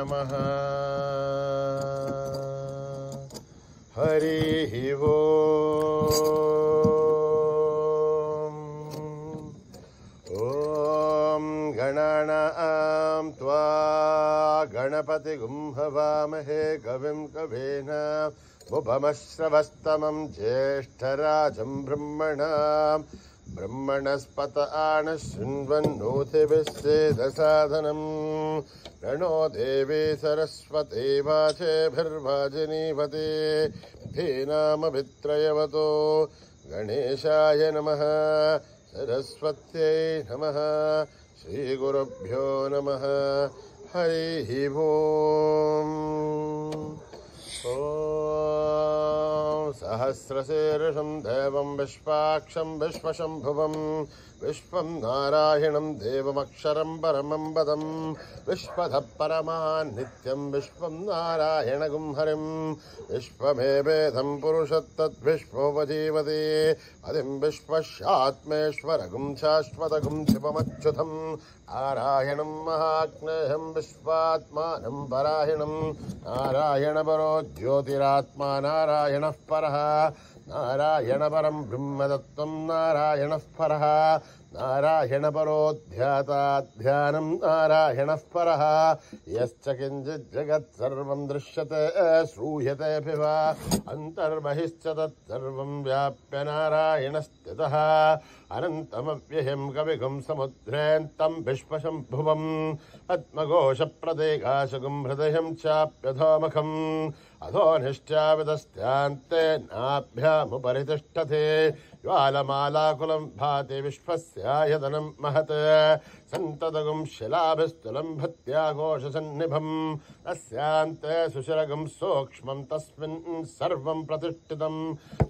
नमः। हरिः ओम्। ॐ गणानां त्वा गणपतिगुं हवामहे कविं कवीन मुपमश्रवस्तमं ज्येष्ठराजं ब्रह्मणस्पत आनशृण्वन्नोतिभिश्चेदसाधनम् प्रणो देवी सरस्वती वाचेभिर्वाजिनीवती धीनामभित्रयवतो गणेशाय नमः। सरस्वत्यै नमः। श्रीगुरुभ्यो नमः। हरिः ओम्। ॐ सहस्रशीर्षं देवं विश्वाक्षं विश्वशम्भुवं विश्वं नारायणं देवमक्षरं परमं पदं विश्वतः परमान् नित्यं विश्वं नारायणगुं हरिं विश्वमेवेदं पुरुषत्तद्विश्वोपजीवति पदिं विश्वस्यात्मेश्वरगुं शाश्वतगुं शिवमच्युतं नारायणं महाज्ञेयं विश्वात्मानं परायणं नारायणपरो ज्योतिरात्मा नारायणः परः नारायणपरं ब्रह्मतत्त्वं नारायणः परः नारायणपरो ध्याताध्यानं नारायणः परः यश्च किञ्चित् जगत् सर्वं दृश्यते श्रूयतेऽपि वा अन्तर्बहिश्च तत्सर्वं व्याप्य नारायणस्थितः अनन्तमव्ययं कविगुं समुद्रेऽन्तं विश्वशम्भुवम् पद्मघोषप्रदेकाशगुं हृदयं चाप्यधोमुखम् अधोनिश्चाविदस्त्यान्ते नाभ्यामुपरि तिष्ठते ज्वालमालाकुलं भाति विश्वस्यायतनं महत् सन्ततगुं शिलाभिस्तुलं भत्याघोषसन्निभम् तस्यान्ते सुशिरगुं सूक्ष्मं तस्मिन् सर्वं प्रतिष्ठितं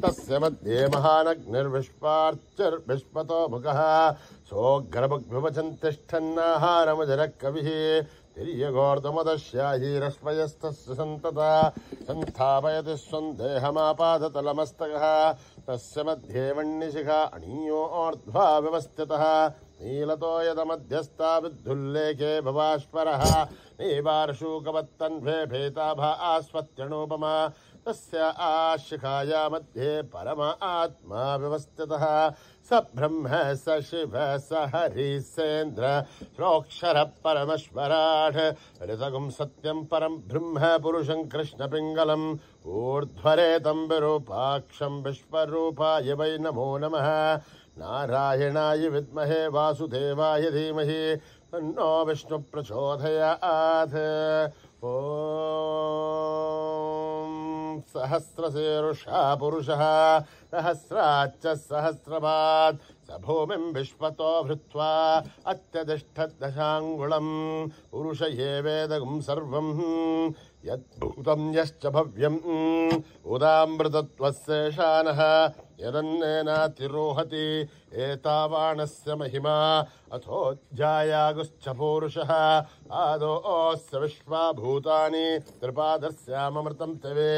तस्य मध्ये महानग्निर्विश्वार्चिर्विश्वतो मुखः सोऽग्रभुग्भुवचन् तिष्ठन्नाहारमुजरः कविः तिर्यघोर्धमदश्यायीरश्वयस्तस्य सन्तता सन्स्थापयति स्वं देहमापादतलमस्तकः तस्य मध्ये वह्निशिखा अणीयोर्ध्वा व्यवस्थितः नीलतो यदमध्यस्था विद्धुल्लेखे भवाश्वरः नीवार्षूकवत्तन्वे भेताभास्वत्यणोपमा तस्य आशिखाया मध्ये परमात्मा व्यवस्थितः स ब्रह्म स शिव स हरिसेन्द्र श्रोक्षरः परमेश्वराट् ऋतगुं सत्यं परं ब्रह्म पुरुषं कृष्णपिङ्गलम् ऊर्ध्वरेतं विरूपाक्षं विश्वरूपाय वै नमो नमः। नारायणाय विद्महे वासुदेवाय धीमहि तन्नो विष्णु प्रचोदयात्। ॐ सहस्रशीर्षः पुरुषः सहस्राच्च सहस्रपात् स भूमिं विश्वतो भृत्वा अत्यतिष्ठद्दशाङ्गुलं पुरुष एवेदगुं सर्वं यद्भूतं यश्च भव्यम् उदामृतत्वस्येषानः यदन्नेनातिरोहति एतावाणस्य महिमा अथोऽध्यायागुश्च पौरुषः आदोऽस्य विश्वाभूतानि त्रिपादस्यामृतं तवे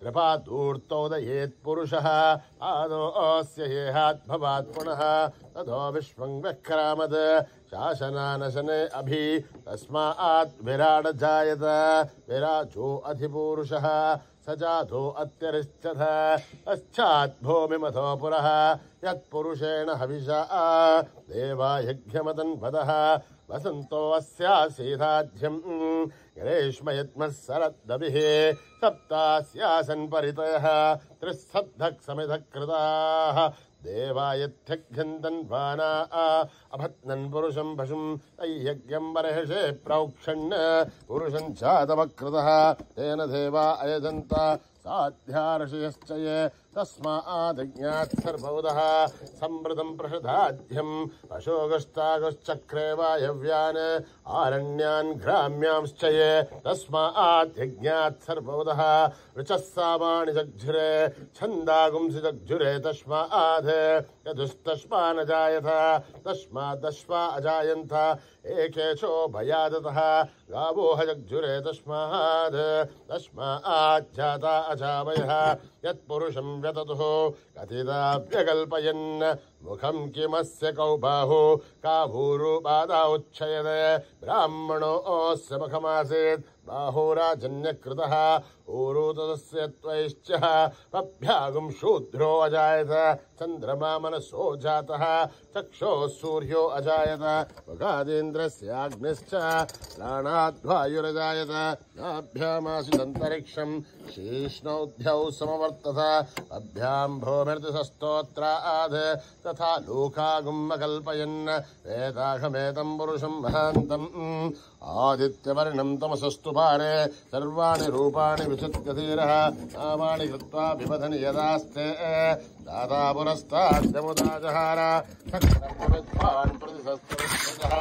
त्रिपादूर्तोदयेत् पुरुषः आदोऽस्य हेहाद्भवात् पुनः ततो विश्वं व्यक्रामत् शासनानशने अभि तस्मात् विराड जायत विराजो अधिपूरुषः स जातो अत्यरिष्यथ पश्चात् भूमिमथो पुरः यत्पुरुषेण हविषा देवा यज्ञमतन्वदः वसन्तो अस्यासीधाध्यं ग्रीष्मयत्मः शरद्दभिः सप्तास्यासन् परितयः त्रिसद्धः समिधः कृताः देवायत्यघ्यन्तन्वाना अभत्नन् पुरुषं पशुं तैयज्ञं बर्हिषे प्रोक्षन् पुरुषं चातमकृतः तेन देवा अयजन्त साध्यार्षयश्च ये तस्मादज्ञात् सर्वौदः संवृतं प्रहृदाध्यं पशोगस्तागश्चक्रे वायव्यान् आरण्यान् ग्राम्यांश्च ये तस्मात् यज्ञात् सर्वौदः ऋचः सामानि जग्झुरे छन्दागुंसि जग्झुरे तस्मात् यदुस्तस्मान् जायथ तस्मादश्वा अजायन्त एकेशो भयादतः गावो जग्झुरे तस्मात् जाता अजावयः यत्पुरुषं व्यततुः कथिताभ्यकल्पयन् मुखं किमस्य कौ बाहु का भूरुपादा उच्छयद ब्राह्मणोऽस्य मुखमासीत् बाहुराजन्यकृतः ऊरुतस्य त्वैश्चः पभ्यागुं शूद्रो अजायत चन्द्रमा मनसो जातः चक्षुः सूर्यो अजायत मुखादेन्द्रस्याग्निश्च प्राणाद्वायुरजायत नाभ्यामासीदन्तरिक्षम् शीष्णौद्यौ समवर्तत अभ्यां भूमिर्दिशस्तोत्राद् तथा लोकागुम् अकल्पयन् वेदाहमेतं पुरुषं महान्तम् आदित्यवर्णं तमसस्तु पारे सर्वाणि रूपाणि विचित्य धीरः नामानि कृत्वा बिबधनि यदास्ते दाता पुरस्ताद्यमुदाजहार विद्वान् प्रतिशस्त्रः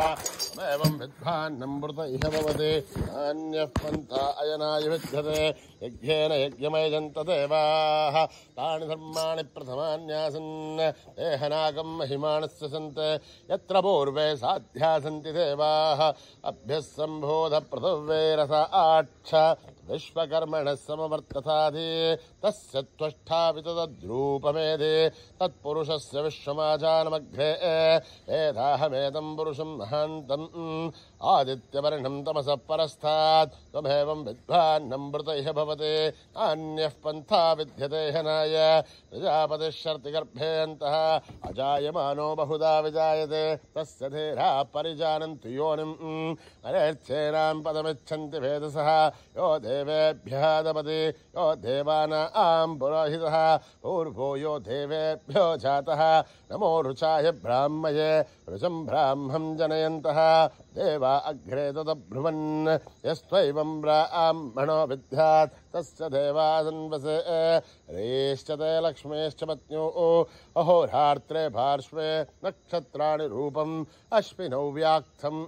एवं विद्वान्नमृत इह भवति अन्यः पन्था अयनाय विद्यते यज्ञेन यज्ञमयजन्त देवाः तानि धर्माणि प्रथमान्यासन् देहनागं महिमानस्य सन्ते यत्र पूर्वे साध्या सन्ति देवाः अभ्यः सम्बोध पृथिव्यैरस आच्छ विश्वकर्मणः समवर्तथाधि तस्य त्वष्टापि तद्रूपमेधि तत्पुरुषस्य विश्वमाजानमग्रे वेदाहमेतं पुरुषं महान्तम् आदित्यवर्णं तमसः परस्तात् त्वमेवं विद्वान्नमृत इह भवति अन्यः पन्था विद्यते हनाय प्रजापतिश्शर्तिगर्भेऽन्तः अजायमानो बहुधा विजायते तस्य धीराः परिजानन्तु योनिम् अनेच्छेनां पदमिच्छन्ति वेदसः यो देवेभ्यः दपति यो देवानां पुरोहितः पूर्वो यो देवेभ्यो जातः नमो रुचाय ब्राह्मये रुचं ब्राह्मं जनयन्तः देवा अग्रे तदब्रुवन् यस्त्वैवं ब्राह्मणो विद्यात् तस्य देवासन्वसे रेश्च ते लक्ष्मीश्च पत्न्योः अहोरात्रे पार्श्वे नक्षत्राणि रूपम् अश्विनौ व्याक्तम्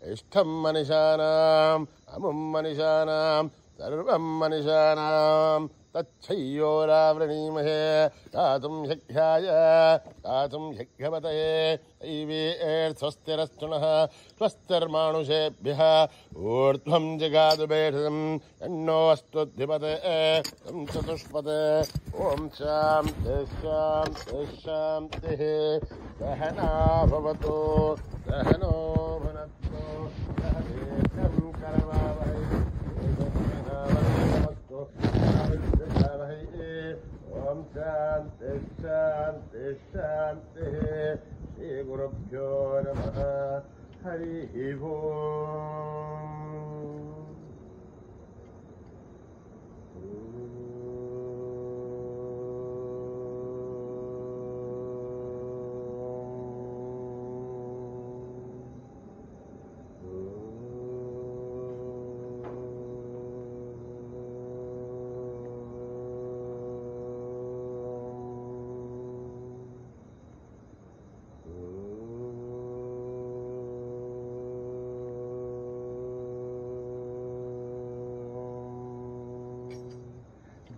इष्टं मनिषाणाम् अमुं मनिषाणाम् सर्वं मनिषाणाम् तच्छय्योरावृणीमहे दातुं शक्याय दातुं शक्यवतये दैवीर्स्वस्तिरस्तुनः स्वस्तिर्मानुषेभ्यः ऊर्ध्वं जगादुबेढम् यन्नो अस्तुद्धिपते तं चतुष्पते ॐ शान्ति शान्ति शान्तिः सहना भवतु सहनो भुनक्तु सह दीर्घं करवावहै ओम शांति शांति शांति श्री गुरुभ्यो नमः हरि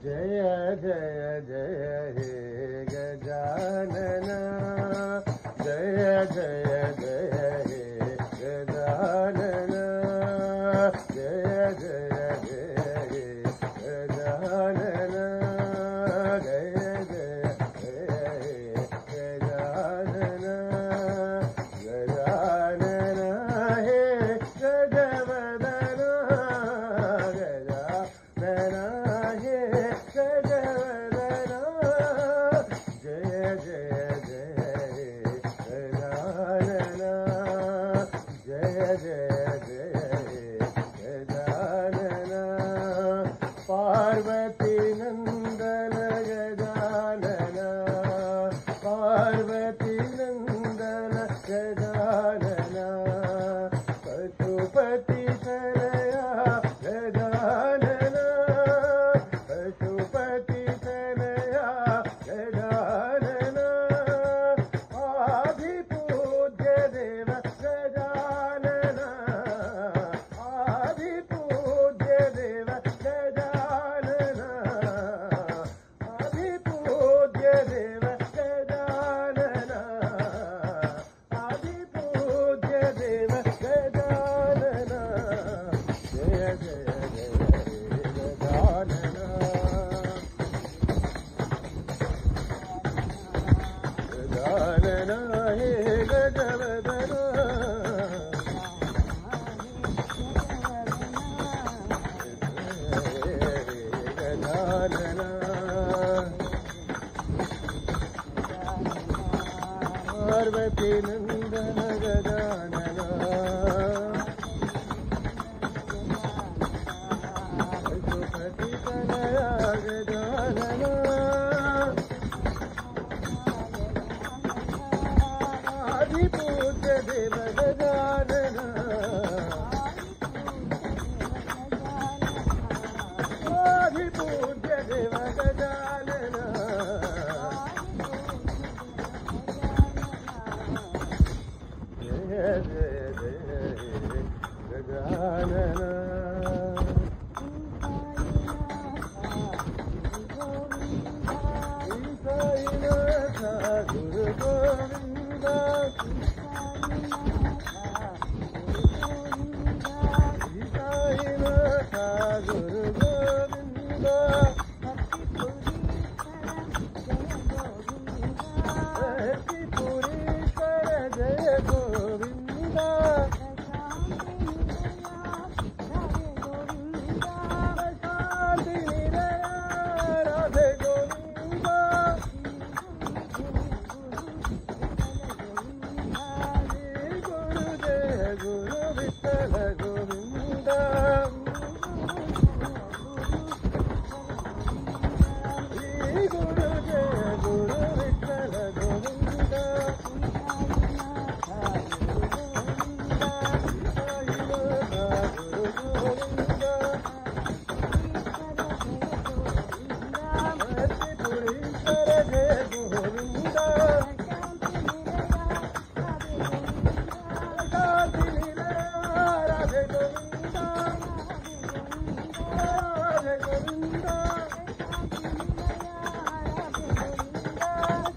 जय जय जय हे गजानन जय जय जय हे गजानन जय जय जय हे गजानन जय जय जय हे गजानन गजानन हे गजवदन गजानन पार्वती नंदन गजानन पार्वती नंदन गजानन पशुपति तनया गजानन पशुपति तनया गजानन आदिपूज्य देव गजानन आदिपूज्य देव Gajanan Guru Govinda. Bhakti Puri Kara Jaya Govinda. Shanti Niraya Radhe Govinda. Guru Jaya Guru Vittala Govinda. Guru Jaya Guru Vittala Govinda. Sai Mata Guru Govinda. Bhakti Puri Kara Jaya Govinda. Shanti Niraya Radhe Govinda. Radhe Govinda.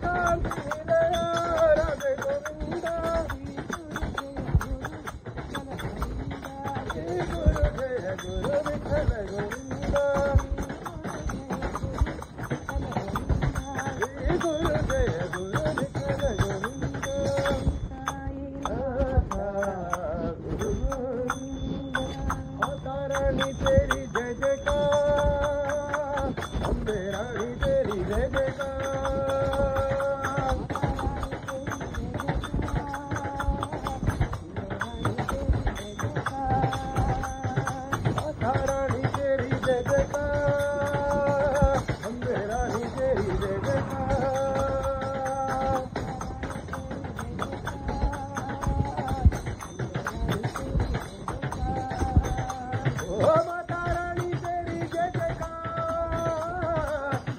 Shanti Niraya Radhe Govinda. Guru Jaya Guru Vittala Govinda. Guru Jaya Guru Vittala Govinda. Mata Rani तेरी जय जयकार, अम्बे रानी तेरी जय जयकार। माता रानी तेरी जय जयकार, अम्बे रानी तेरी जय जयकार। ओ माता रानी तेरी जय जयकार,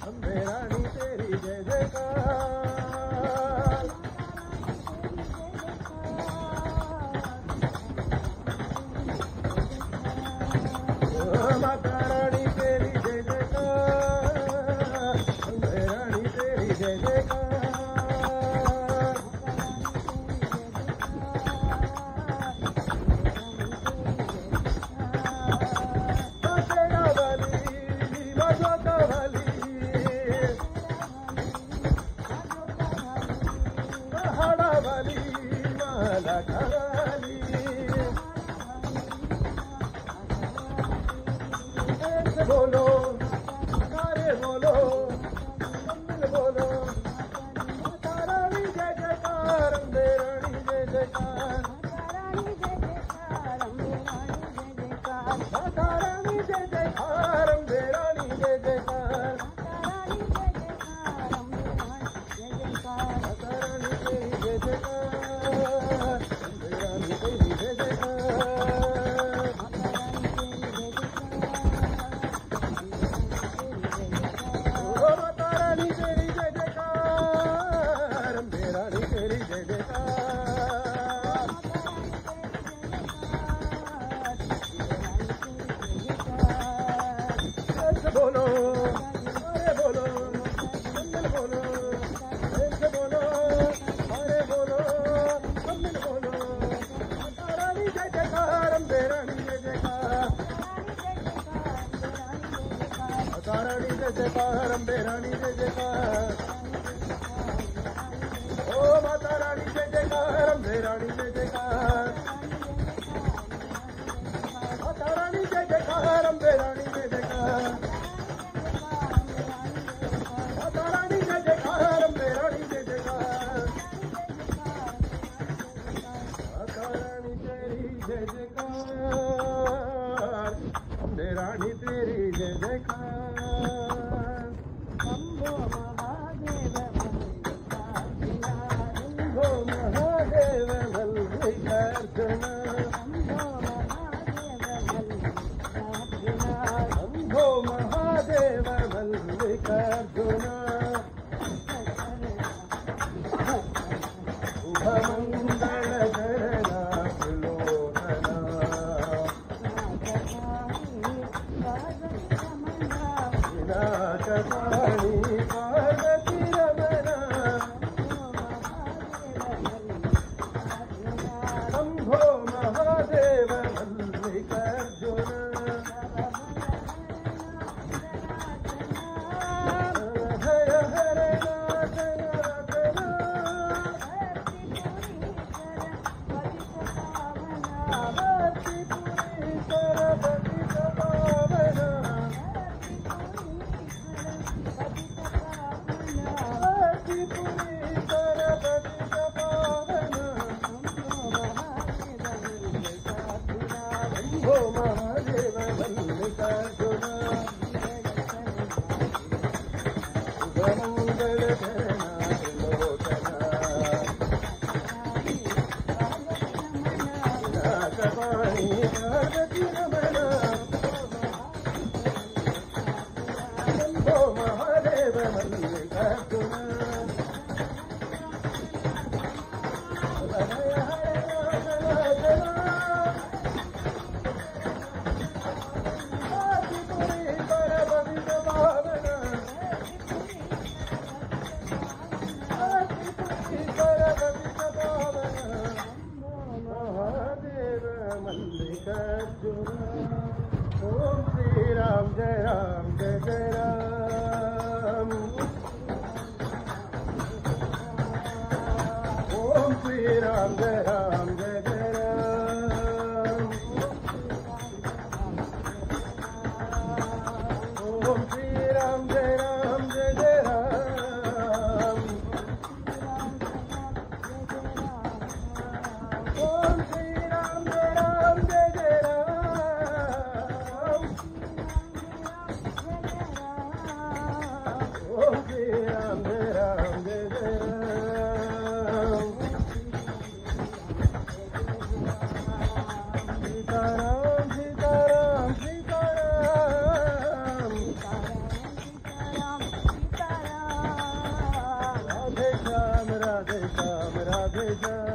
अम्बे रानी तेरी जय जयकार। ओ माता रानी तेरी जय जयकार, अम्बे रानी तेरी जय जयकार। शेरा वाली माता वाली, पहाड़ा वाली माला वाली। ऐसे बोलो सारे बोलो, मिल बोलो। माता रानी जय जयकार, अम्बे रानी जय जयकार। माता रानी जय जयकार, अम्बे रानी जय जयकार। माता रानी तेरी जय जयकार, अम्बे रानी तेरी जय जयकार। ओ माता रानी तेरी जय जयकार, अम्बे रानी तेरी जय जयकार। ऐसे बोलो अरे बोलो, मिल बोलो। ऐसे बोलो अरे बोलो, मिल बोलो। माता रानी जय जयकार, अम्बे रानी जय जयकार। माता रानी जय जयकार, अम्बे रानी जय जयकार। ओ माता रानी जय जयकार, अम्बे रानी जय जयकार। माता रानी जय जयकार, अम्बे रानी जय जयकार। माता रानी जय जयकार, अम्बे रानी जय जयकार। माता रानी तेरी जय जयकार, अम्बे रानी तेरी जय जयकार। शंभो महादेव मल्लिकार्जुन। शंभो महादेव मल्लिकार्जुन। शुभमंगल शरणा सुलोचना। विनाशकारिणी पार्वती रमण। शंभो महादेव मल्लिकार्जुन। सर्वमंगल धरणा Trilochana विलासवाणी Parvati Ramana Shambho Mahadev Mallikarjuna Hare Hare Om Shri Ram Jai Ram Jai Jai Ram Om Shri Ram Jai Ram Jai Jai Ram Om Shri Ram Jai Ram Jai Jai Ram Om Shri Ram Jai Ram Jai Jai Ram Om Shri Ram Jai Ram Jai Jai Ram Sita Ram Sita Ram Sita Ram Radhe Shyam Radhe Shyam Radhe Shyam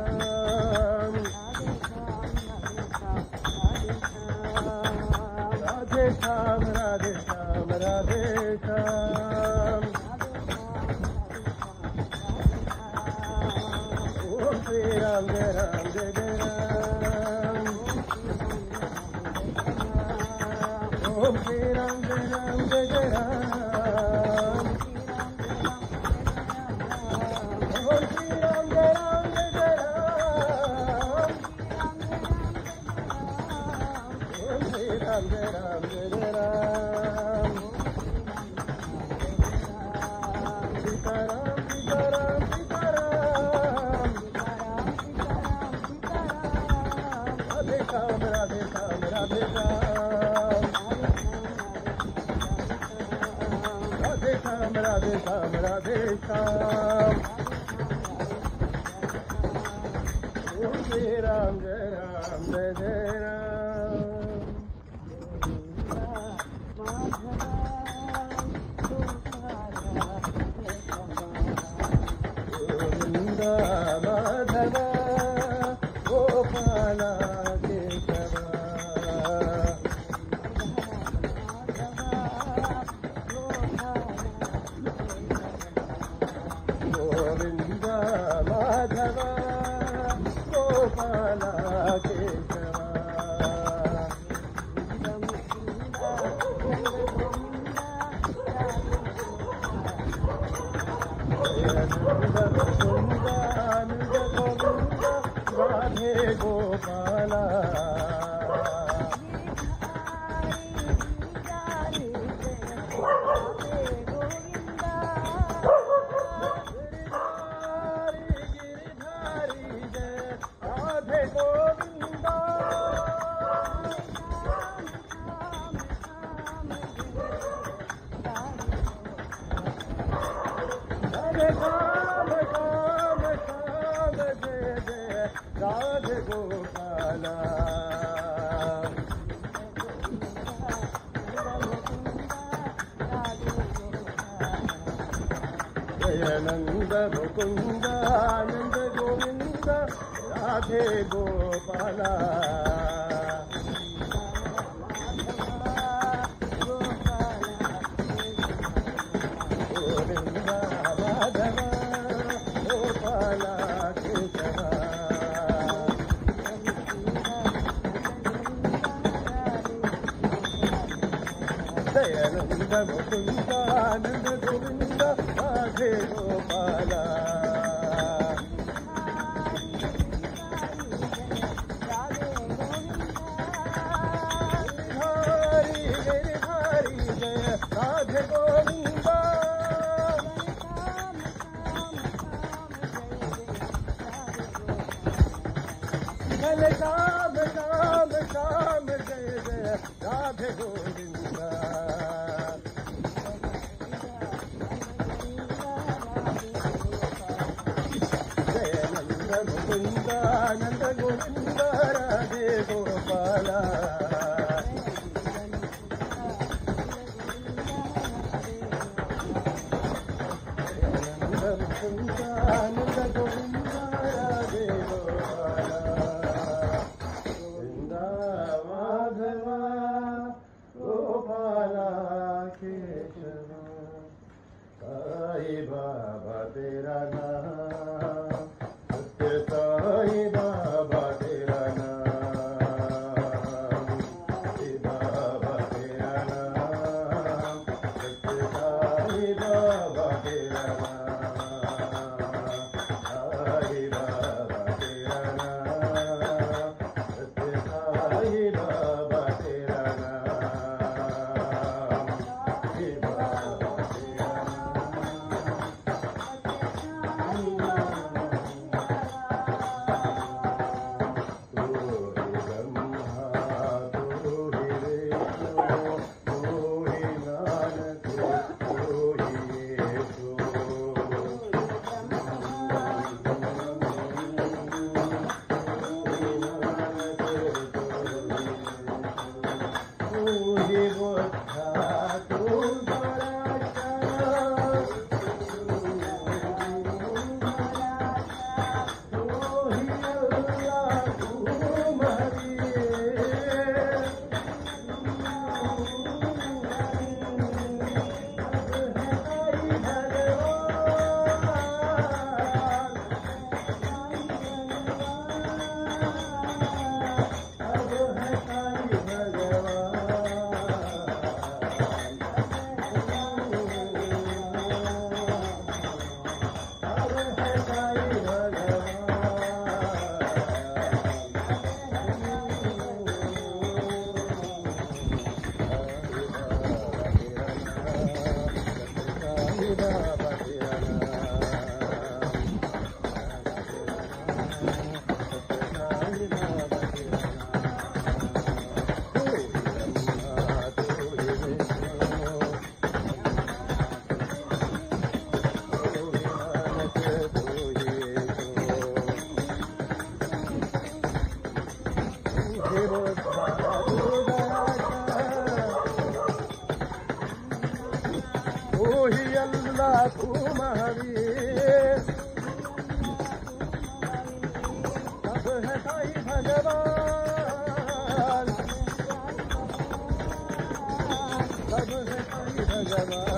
Radhe Shyam Radhe Shyam Radhe Shyam Om Shri Ram Jai Ram Jai Jai Ram Om Shri Ram Jai Ram Jai Jai Ram Om Shri Ram Jai Ram Jai Jai Ram Om Shri Ram Jai Ram Jai Jai Ram Sita Ram Sita Ram Sita Ram Radhe Shyam Radhe Shyam Radhe Shyam Radhe Shyam Radhe Shyam Radhe Shyam Om Shri Ram Jai Ram Jai Jai Ram Govinda Madhava Gopala Keshava Govinda Madhava Gopala Keshava Nanda Mukunda Nanda Govinda Radhe Gopala Giridhari Jai Radhe Govinda Radhe Sham Sham Sham Jai Jai Radhe Gopala Jaya Nanda Mukunda Nanda Govinda Radhe Gopala Govinda Madhava Gopala Keshava Jaya Nanda Mukunda Nanda Govinda Radhe Gopala Giridhari Jai Radhe Govinda Jai Sham Sham Sham Jai Jai Radhe Govinda नंद गोविंद राधे गोपाला नंद गोविंद राधे गोपाला गोविंदा माधवा गोपाला केशवा साई बाबा तेरा नाम सत्य साई बाबा तेरा नाम साई बाबा तेरा नाम सत्य साई बाबा तेरा नाम साई बाबा तेरा नाम सत्य साई बाबा तेरा नाम साई बाबा तू महावीर सब है साई भगवान सब है साई भगवान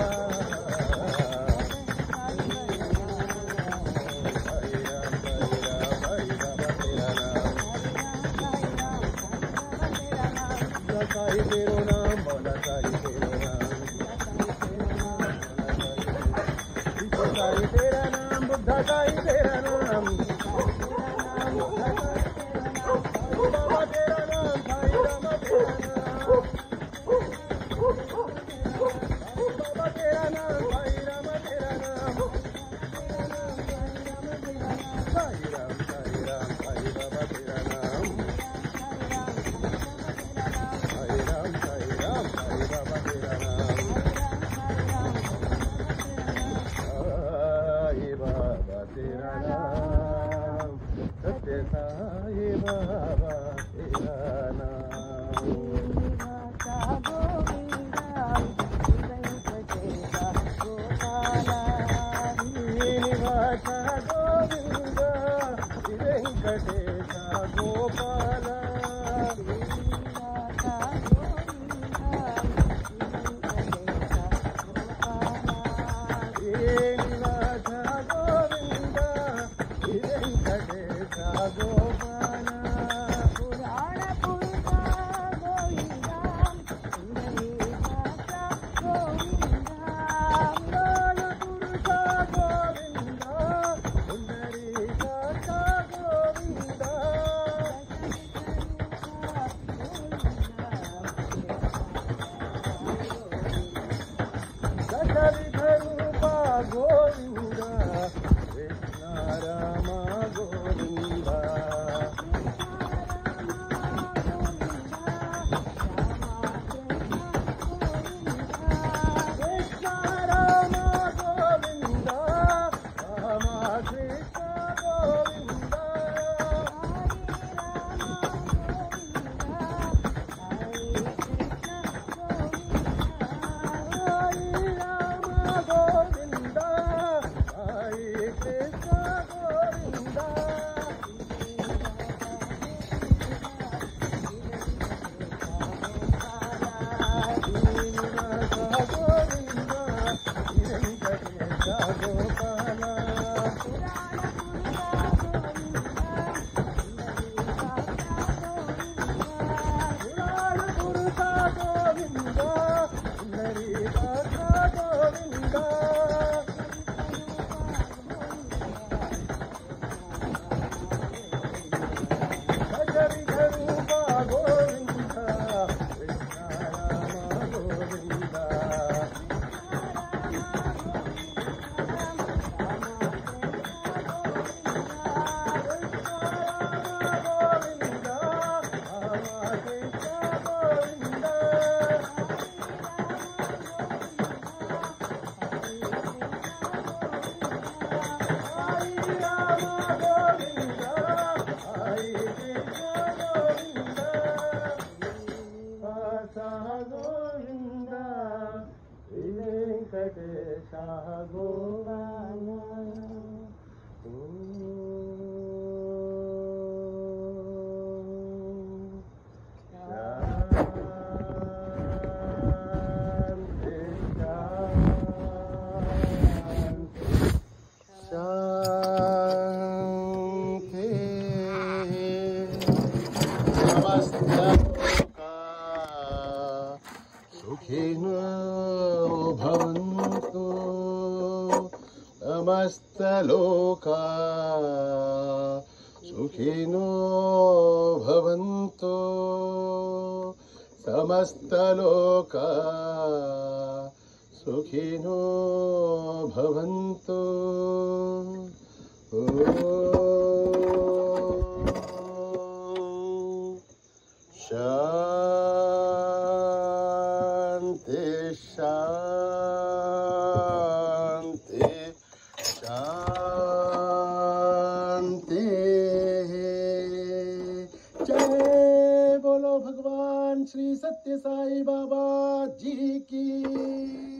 साई तेरो नाम बोला साई तेरो नाम साई तेरा नाम बुद्धा साई तेरा नाम बाबा तेरा नाम साई रामा तेरा नाम बाबा तेरा गोवाना शांति समस्तलोका सुखिनो भवन्तु समस्तलोका सुखिनो भवन्तु समस्तलोका सुखिनो भवन्तु शांति शांति शांति जय बोलो भगवान श्री सत्य साई बाबा जी की।